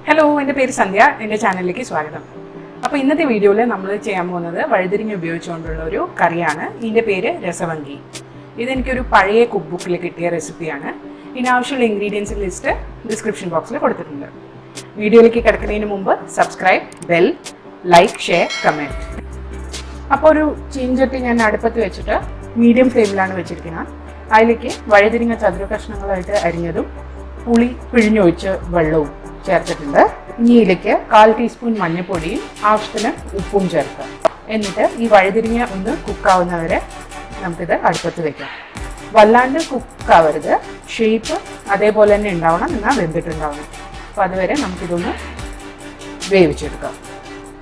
Hello, എൻ്റെ പേര് സന്ധ്യ. എൻ്റെ ചാനലിലേക്ക് സ്വാഗതം. അപ്പോൾ ഇന്നത്തെ വീഡിയോയിൽ നമ്മൾ ചെയ്യാൻ പോകുന്നത് വഴുതിരിങ്ങ ഉപയോഗിച്ചുകൊണ്ടുള്ള ഒരു കറിയാണ്. ഇതിൻ്റെ പേര് രസവങ്കി. ഇതെനിക്കൊരു പഴയ കുക്ക് ബുക്കിൽ കിട്ടിയ റെസിപ്പിയാണ്. ഇതിനാവശ്യമുള്ള ഇൻഗ്രീഡിയൻസ് ലിസ്റ്റ് ഡിസ്ക്രിപ്ഷൻ ബോക്സിൽ കൊടുത്തിട്ടുണ്ട്. വീഡിയോയിലേക്ക് കിടക്കുന്നതിന് മുമ്പ് subscribe, bell, like, share, comment. അപ്പോൾ ഒരു ചീഞ്ചട്ടി ഞാൻ അടുപ്പത്ത് വെച്ചിട്ട് മീഡിയം ഫ്ലെയിമിലാണ് വെച്ചിരിക്കുന്നത്. അതിലേക്ക് വഴുതിരിങ്ങ ചതുര കഷ്ണങ്ങളായിട്ട് അരിഞ്ഞതും പുളി പിഴിഞ്ഞൊഴിച്ച് വെള്ളവും ചേർത്തിട്ടുണ്ട്. ഇനി ഇതിലേക്ക് 1/4 ടീസ്പൂൺ മഞ്ഞൾപ്പൊടിയും ആവശ്യത്തിന് ഉപ്പും ചേർക്കുക. എന്നിട്ട് ഈ വഴുതിരിങ്ങ ഒന്ന് കുക്കാവുന്നവരെ നമുക്കിത് അടുപ്പത്ത് വെക്കാം. വല്ലാണ്ട് കുക്കാവരുത്, ഷേപ്പ് അതേപോലെ തന്നെ ഉണ്ടാവണം, എന്നാൽ വെന്തിട്ടുണ്ടാവണം. അപ്പോൾ അതുവരെ നമുക്കിതൊന്ന് വേവിച്ചെടുക്കാം.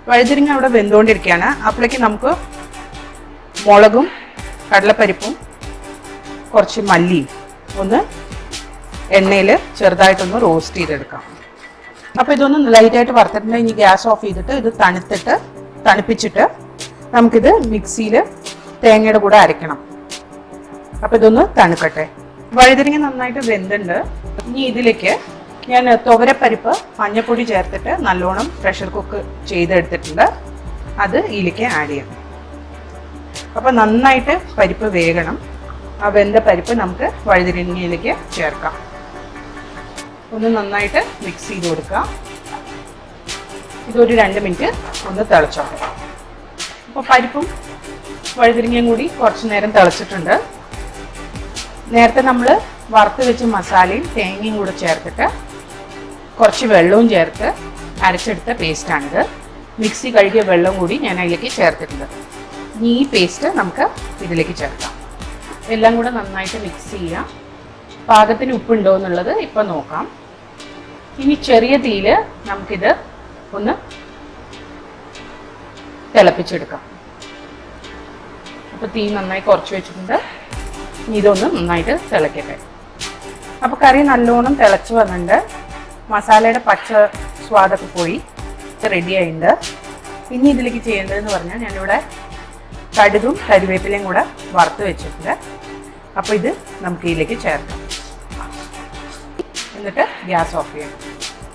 വഴുതിരിങ്ങ അവിടെ വെന്തുകൊണ്ടിരിക്കുകയാണ്. അപ്പോഴേക്ക് നമുക്ക് മുളകും കടലപ്പരിപ്പും കുറച്ച് മല്ലിയും ഒന്ന് എണ്ണയിൽ ചെറുതായിട്ടൊന്ന് റോസ്റ്റ് ചെയ്തെടുക്കാം. അപ്പോൾ ഇതൊന്ന് ലൈറ്റായിട്ട് വറുത്തിട്ടുണ്ട്. ഇനി ഗ്യാസ് ഓഫ് ചെയ്തിട്ട് ഇത് തണുപ്പിച്ചിട്ട് നമുക്കിത് മിക്സിയിൽ തേങ്ങയുടെ കൂടെ അരയ്ക്കണം. അപ്പോൾ ഇതൊന്ന് തണുക്കട്ടെ. വഴുതിരിങ്ങ നന്നായിട്ട് വെന്തുണ്ട്. ഇനി ഇതിലേക്ക് ഞാൻ തുവരപ്പരിപ്പ് മഞ്ഞൾപ്പൊടി ചേർത്തിട്ട് നല്ലോണം പ്രഷർ കുക്ക് ചെയ്തെടുത്തിട്ടുണ്ട്. അത് ഇതിലേക്ക് ആഡ് ചെയ്യാം. അപ്പോൾ നന്നായിട്ട് പരിപ്പ് വേകണം. ആ വെന്ത പരിപ്പ് നമുക്ക് വഴുതിരിങ്ങയിലേക്ക് ചേർക്കാം. ഒന്ന് നന്നായിട്ട് മിക്സ് ചെയ്ത് കൊടുക്കുക. ഇതൊരു 2 മിനിറ്റ് ഒന്ന് തിളച്ചോട്ടെ. അപ്പോൾ പരിപ്പും വഴുതിരിങ്ങയും കൂടി കുറച്ച് നേരം തിളച്ചിട്ടുണ്ട്. നേരത്തെ നമ്മൾ വറുത്ത് വെച്ച മസാലയും തേങ്ങയും കൂടെ ചേർത്തിട്ട് കുറച്ച് വെള്ളവും ചേർത്ത് അരച്ചെടുത്ത പേസ്റ്റാണിത്. മിക്സി കഴുകിയ വെള്ളം കൂടി ഞാൻ അതിലേക്ക് ചേർത്തിട്ടുണ്ട്. ഇനി ഈ പേസ്റ്റ് നമുക്ക് ഇതിലേക്ക് ചേർക്കാം. എല്ലാം കൂടെ നന്നായിട്ട് മിക്സ് ചെയ്യാം. പാകത്തിന് ഉപ്പുണ്ടോ എന്നുള്ളത് ഇപ്പം നോക്കാം. ഇനി ചെറിയ തീയിൽ നമുക്കിത് ഒന്ന് തിളപ്പിച്ചെടുക്കാം. അപ്പോൾ തീ നന്നായി കുറച്ച് വെച്ചിട്ടുണ്ട്. ഇനി ഇതൊന്ന് നന്നായിട്ട് തിളക്കട്ടെ. അപ്പോൾ കറി നല്ലോണം തിളച്ച് വന്നിട്ടുണ്ട്. മസാലയുടെ പച്ച സ്വാദൊക്കെ പോയി റെഡി ആയിട്ടുണ്ട്. ഇനി ഇതിലേക്ക് ചെയ്യേണ്ടതെന്ന് പറഞ്ഞാൽ ഞാനിവിടെ കടുകും കരിവേപ്പിലയും കൂടെ വറുത്ത് വെച്ചിട്ടുണ്ട്. അപ്പോൾ ഇത് നമുക്ക് ഇതിലേക്ക് ചേർക്കാം. എന്നിട്ട് ഗ്യാസ് ഓഫ് ചെയ്യണം.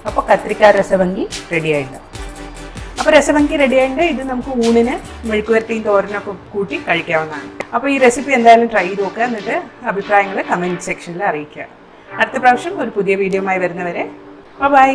അപ്പോൾ കത്രിക്ക രസവങ്കി റെഡി ആയിട്ടുണ്ട്. അപ്പോൾ രസവങ്കി റെഡി ആയിട്ടുണ്ട്. ഇത് നമുക്ക് ഊണിന് മെഴുക്കുവരട്ടിയും തോരനൊക്കെ കൂട്ടി കഴിക്കാവുന്നതാണ്. അപ്പോൾ ഈ റെസിപ്പി എന്തായാലും ട്രൈ ചെയ്ത് നോക്കുക. എന്നിട്ട് അഭിപ്രായങ്ങൾ കമൻറ്റ് സെക്ഷനിൽ അറിയിക്കുക. അടുത്ത പ്രാവശ്യം ഒരു പുതിയ വീഡിയോയുമായി വരുന്നവരെ ബൈ.